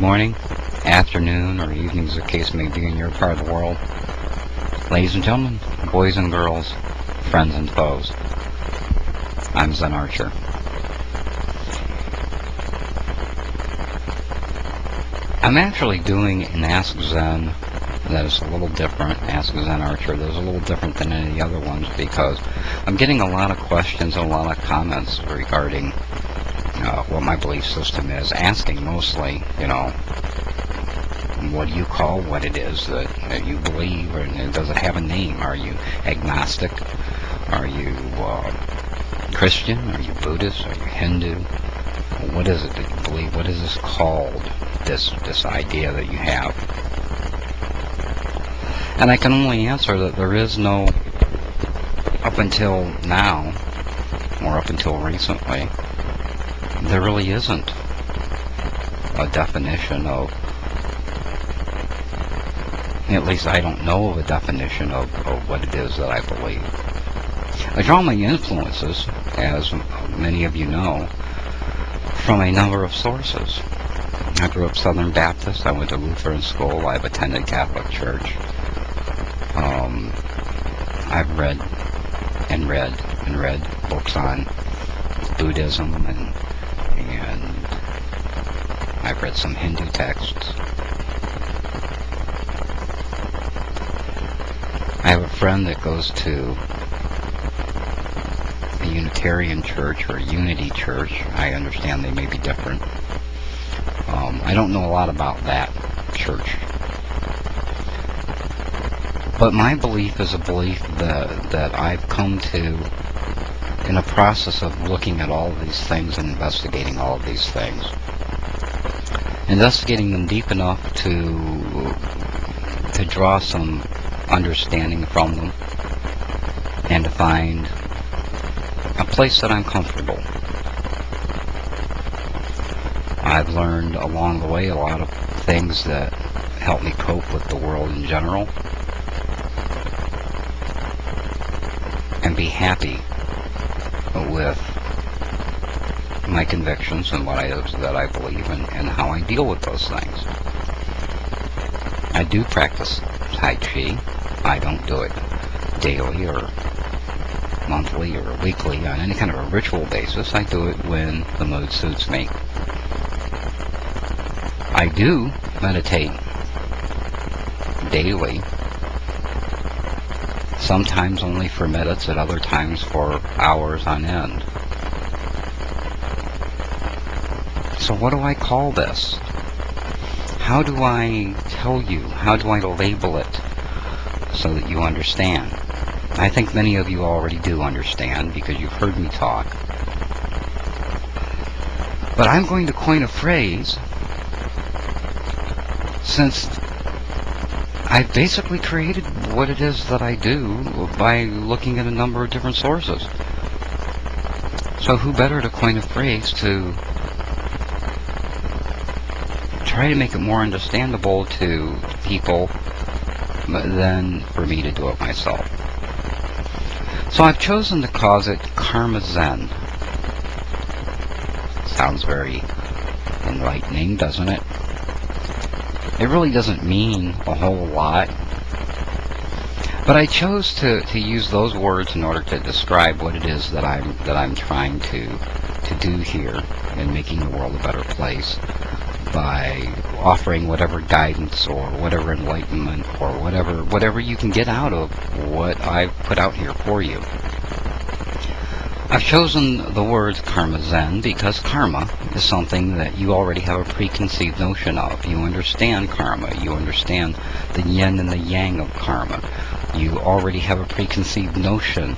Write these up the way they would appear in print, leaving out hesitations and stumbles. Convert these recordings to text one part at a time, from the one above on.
morning, afternoon, or evening as the case may be in your part of the world. Ladies and gentlemen, boys and girls, friends and foes, I'm Zen Archer. I'm actually doing an Ask Zen that is a little different, Ask Zen Archer, that is a little different than any of the other ones because I'm getting a lot of questions and a lot of comments regarding what my belief system is, asking mostly, what do you call what it is that you believe, or does it have a name? Are you agnostic? Are you Christian? Are you Buddhist? Are you Hindu? What is it that you believe? What is this called, this idea that you have? And I can only answer that there is no, up until now, or up until recently, there really isn't a definition of, at least I don't know of a definition of what it is that I believe. I draw my influences, as many of you know, from a number of sources. I grew up Southern Baptist. I went to Lutheran school. I've attended Catholic Church. I've read books on Buddhism, and I've read some Hindu texts. I have a friend that goes to a Unitarian church or a Unity church. I understand they may be different. I don't know a lot about that church. But my belief is a belief that I've come to in a process of looking at all of these things and investigating all of these things. Investigating them deep enough to draw some understanding from them and to find a place that I'm comfortable. I've learned along the way a lot of things that help me cope with the world in general and be happy with my convictions and what it is that I believe in and how I deal with those things. I do practice Tai Chi. I don't do it daily or monthly or weekly on any kind of a ritual basis. I do it when the mood suits me. I do meditate daily, sometimes only for minutes, at other times for hours on end. So what do I call this? How do I tell you? How do I label it so that you understand? I think many of you already do understand because you've heard me talk. But I'm going to coin a phrase, since I've basically created what it is that I do by looking at a number of different sources. So who better to coin a phrase to try to make it more understandable to people than for me to do it myself. So I've chosen to call it Karma Zen. Sounds very enlightening, doesn't it? It really doesn't mean a whole lot. But I chose to use those words in order to describe what it is that I'm trying to do here in making the world a better place, by offering whatever guidance or whatever enlightenment or whatever you can get out of what I've put out here for you. I've chosen the word Karma Zen because karma is something that you already have a preconceived notion of. You understand karma. You understand the yin and the yang of karma. You already have a preconceived notion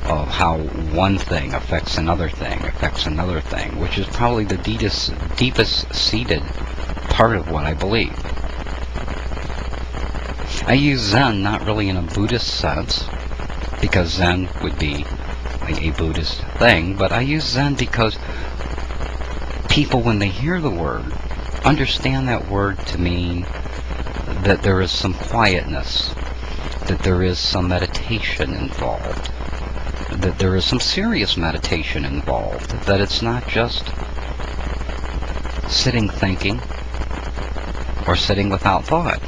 of how one thing affects another thing, which is probably the deepest seated part of what I believe. I use Zen not really in a Buddhist sense, because Zen would be a Buddhist thing, but I use Zen because people, when they hear the word, understand that word to mean that there is some quietness, that there is some meditation involved, that there is some serious meditation involved, that it's not just sitting thinking, or sitting without thought.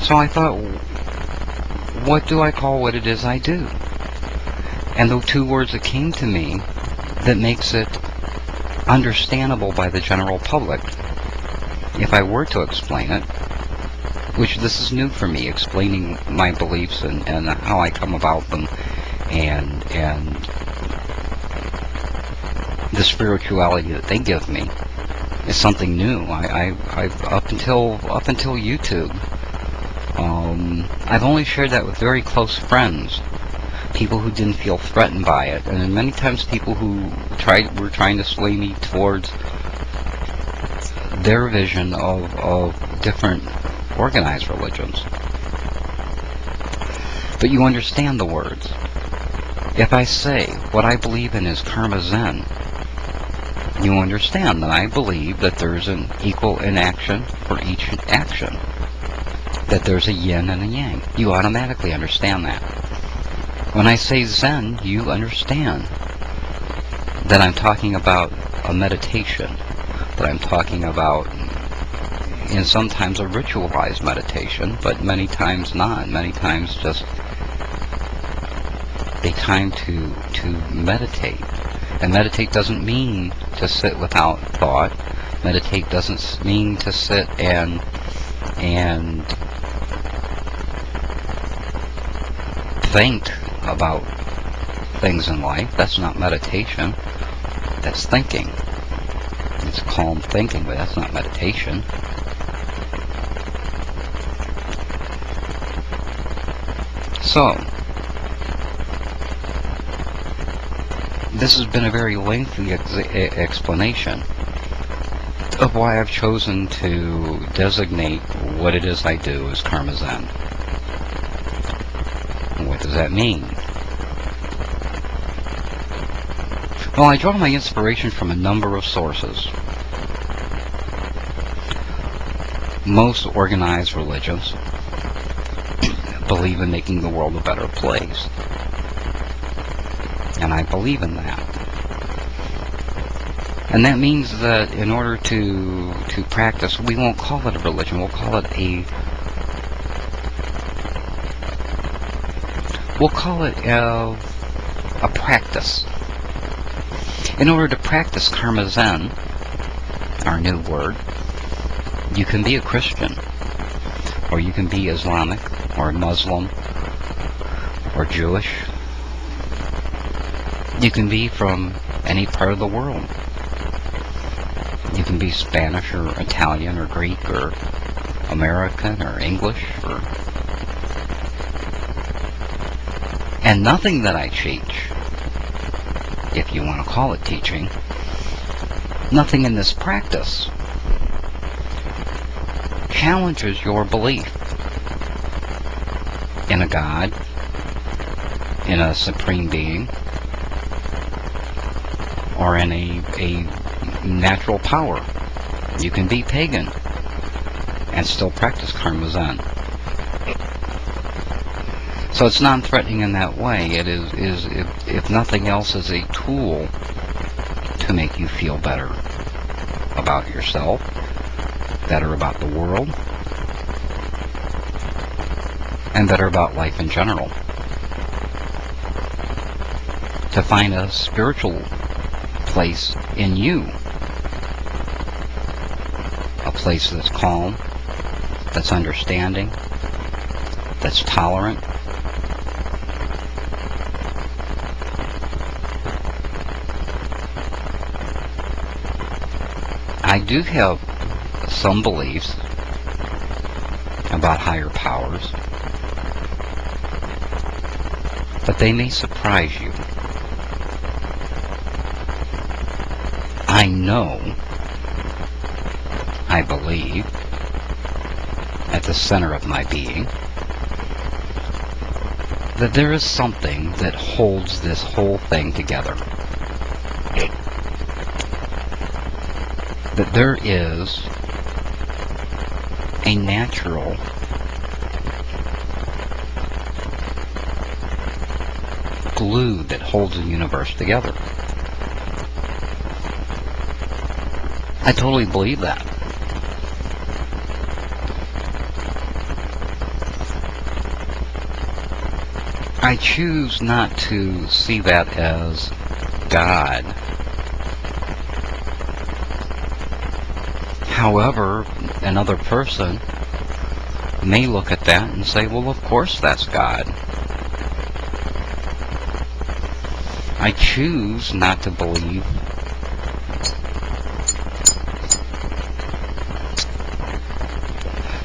So I thought, what do I call what it is I do? And the two words that came to me that makes it understandable by the general public, if I were to explain it, which this is new for me, explaining my beliefs and how I come about them, and the spirituality that they give me is something new. I've up until YouTube, I've only shared that with very close friends, people who didn't feel threatened by it, and then many times people who were trying to sway me towards their vision of different organized religions. But you understand the words. If I say what I believe in is karma Zen, you understand that I believe that there's an equal inaction for each action, that there's a yin and a yang. You automatically understand that. When I say Zen, you understand that I'm talking about a meditation, that I'm talking about, and sometimes a ritualized meditation, but many times not. Many times just a time to meditate. And meditate doesn't mean to sit without thought. Meditate doesn't mean to sit and think about things in life. That's not meditation. That's thinking. It's calm thinking, but that's not meditation. So, this has been a very lengthy explanation of why I've chosen to designate what it is I do as Karma Zen. What does that mean? Well, I draw my inspiration from a number of sources. Most organized religions believe in making the world a better place. And I believe in that. And that means that in order to practice, we won't call it a religion, we'll call it a practice. In order to practice Karma Zen, our new word, you can be a Christian, or you can be Islamic, or Muslim, or Jewish. You can be from any part of the world. You can be Spanish, or Italian, or Greek, or American, or English, and nothing that I teach, if you want to call it teaching, nothing in this practice challenges your belief in a God, in a supreme being, or in a natural power. You can be pagan and still practice Karma Zen. So it's non-threatening in that way. It is if nothing else, is a tool to make you feel better about yourself, better about the world, and better about life in general. To find a spiritual place in you, a place that's calm, that's understanding, that's tolerant. I do have some beliefs about higher powers, but they may surprise you. I know, I believe, at the center of my being, that there is something that holds this whole thing together. That there is a natural glue that holds the universe together. I totally believe that. I choose not to see that as God. However, another person may look at that and say, well, of course that's God. I choose not to believe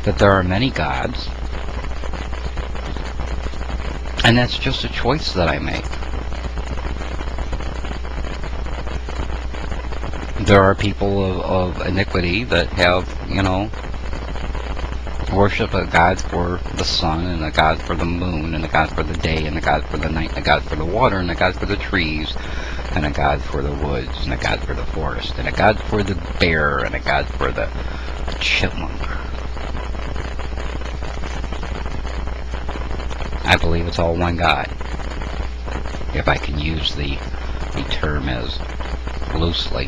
that there are many gods, and that's just a choice that I make. There are people of iniquity that have, worship a god for the sun, and a god for the moon, and a god for the day, and a god for the night, and a god for the water, and a god for the trees, and a god for the woods, and a god for the forest, and a god for the bear, and a god for the chipmunk. I believe it's all one God, if I can use the term as loosely.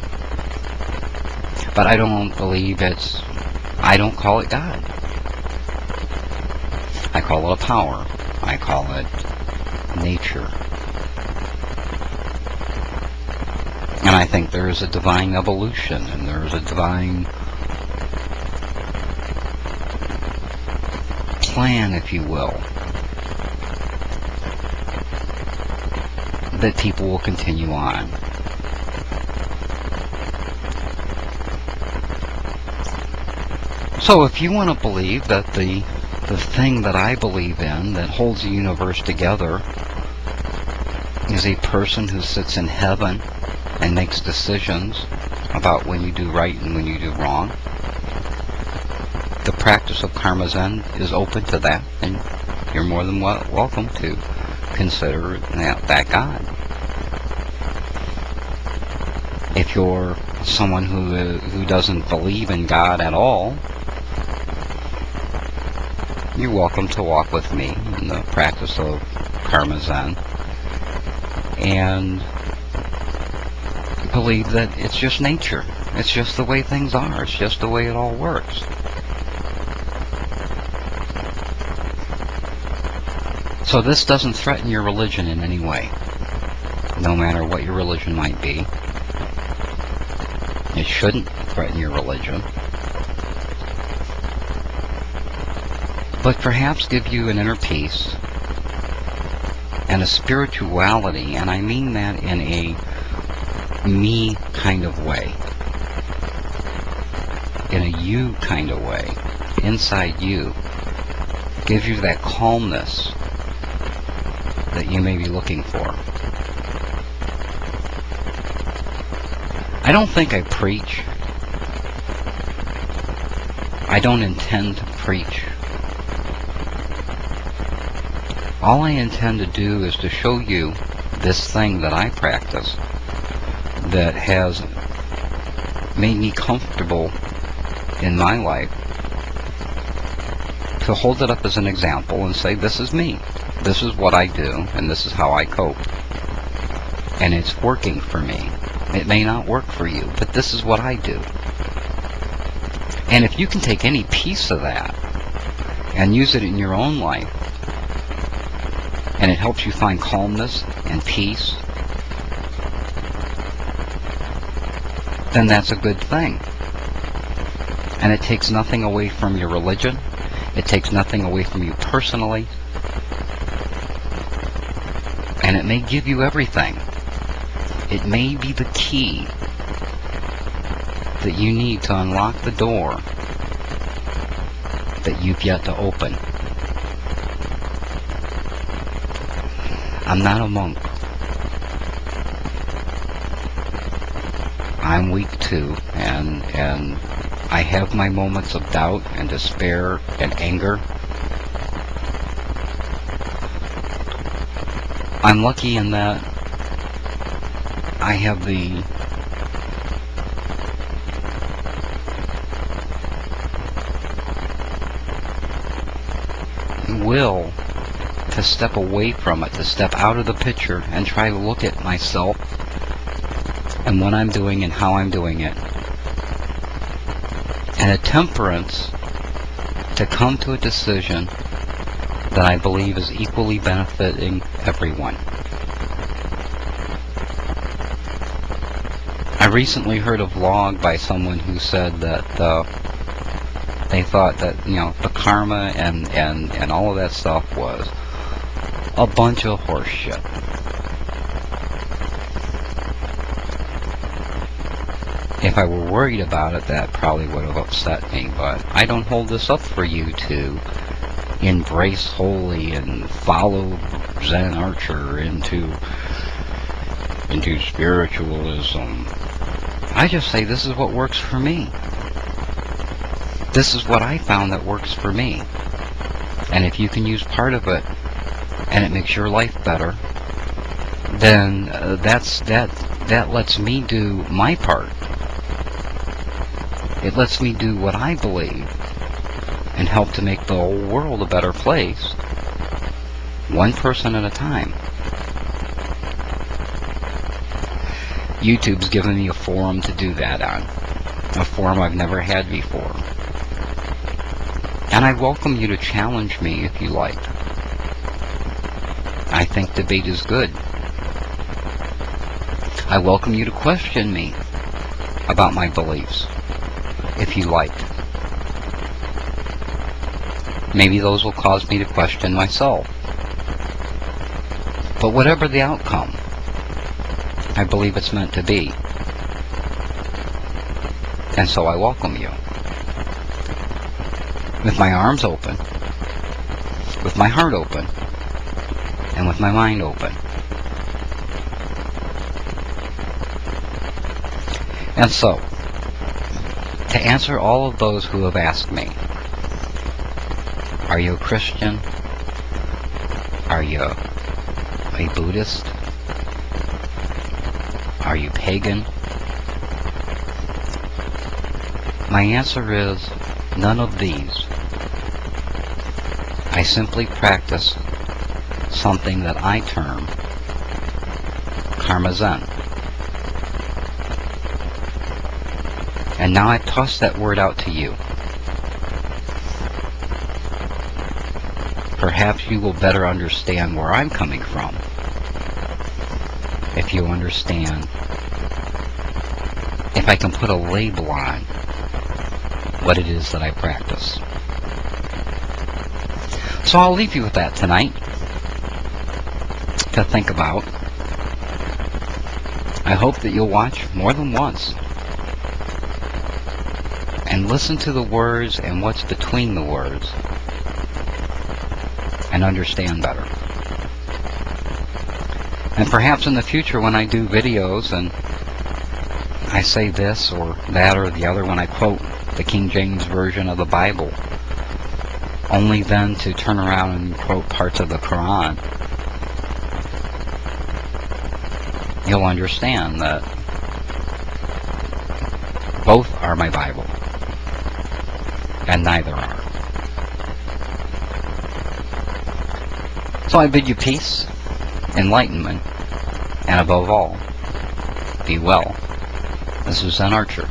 But I don't believe I don't call it God. I call it a power. I call it nature. And I think there is a divine evolution, and there is a divine plan, if you will, that people will continue on. So if you want to believe that the thing that I believe in that holds the universe together is a person who sits in heaven and makes decisions about when you do right and when you do wrong, the practice of Karma Zen is open to that, and you're more than welcome to consider that God. If you're someone who doesn't believe in God at all, you're welcome to walk with me in the practice of Karma Zen and believe that it's just nature. It's just the way things are. It's just the way it all works. So this doesn't threaten your religion in any way, no matter what your religion might be. It shouldn't threaten your religion, but perhaps give you an inner peace and a spirituality, and I mean that in a me kind of way, in a you kind of way, inside you, gives you that calmness that you may be looking for. I don't think I preach. I don't intend to preach. All I intend to do is to show you this thing that I practice that has made me comfortable in my life, to hold it up as an example and say, this is me. This is what I do, and this is how I cope. And it's working for me. It may not work for you, but this is what I do. And if you can take any piece of that and use it in your own life, and it helps you find calmness and peace, then that's a good thing. And it takes nothing away from your religion. It takes nothing away from you personally. And it may give you everything. It may be the key that you need to unlock the door that you've yet to open. I'm not a monk. I'm weak too, and I have my moments of doubt and despair and anger. I'm lucky in that I have the will to step away from it, to step out of the picture and try to look at myself and what I'm doing and how I'm doing it and a temperance to come to a decision that I believe is equally benefiting everyone. I recently heard a vlog by someone who said that they thought that, the karma and all of that stuff was a bunch of horse shit. If I were worried about it, that probably would have upset me, but I don't hold this up for you to embrace wholly and follow Zen Archer into spiritualism. I just say this is what works for me. This is what I found that works for me. And if you can use part of it and it makes your life better, then that lets me do my part. It lets me do what I believe and help to make the whole world a better place, one person at a time. YouTube's given me a forum to do that on, a forum I've never had before. And I welcome you to challenge me if you like. I think debate is good. I welcome you to question me about my beliefs, if you like. Maybe those will cause me to question myself. But whatever the outcome, I believe it's meant to be. And so I welcome you. With my arms open, with my heart open, and with my mind open. And so, to answer all of those who have asked me, are you a Christian? Are you a Buddhist? Are you pagan? My answer is none of these. I simply practice something that I term Karma Zen. And now I've tossed that word out to you. Perhaps you will better understand where I'm coming from if you understand, if I can put a label on what it is that I practice. So I'll leave you with that tonight to think about. I hope that you'll watch more than once and listen to the words and what's between the words and understand better. And perhaps in the future when I do videos and I say this or that or the other, when I quote the King James Version of the Bible, only then to turn around and quote parts of the Quran, you'll understand that both are my Bible and neither are. So I bid you peace, enlightenment, and above all, be well. This is Zen Archer.